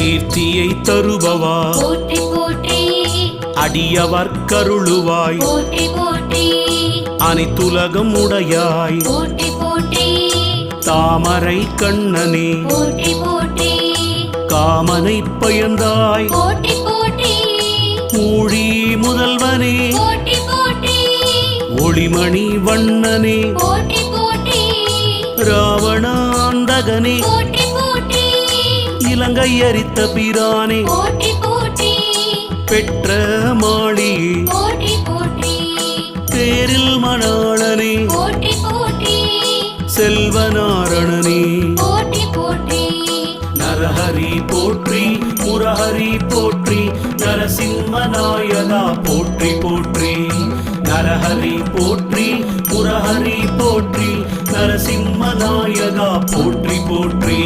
கீர்த்தியை தருபவா போற்றி போற்றி அடியவர் கருளுவாய் போற்றி போற்றி அனைத்துலகம் உடையாய் போற்றி போற்றி தாமரை கண்ணனே போற்றி போற்றி காமனை பயந்தாய் போற்றி போற்றி ஊழி முதல்வனே போற்றி போற்றி ஒளிமணி வண்ணனே போற்றி போற்றி ராவணாந்தகனே போற்றி போற்றி இலங்கை அரித்த பிரானே போற்றி போற்றி பெற்ற மாளிகை போற்றி போற்றி தேரில் மணாளனே போற்றி போற்றி செல்வநாரணனே போற்றி போற்றி நரஹரி போற்றி முரஹரி போற்றி நரசிம்மநாயகா போற்றி போற்றி நரஹரி போற்றி முரஹரி போற்றி நரசிம்மநாயகா போற்றி போற்றி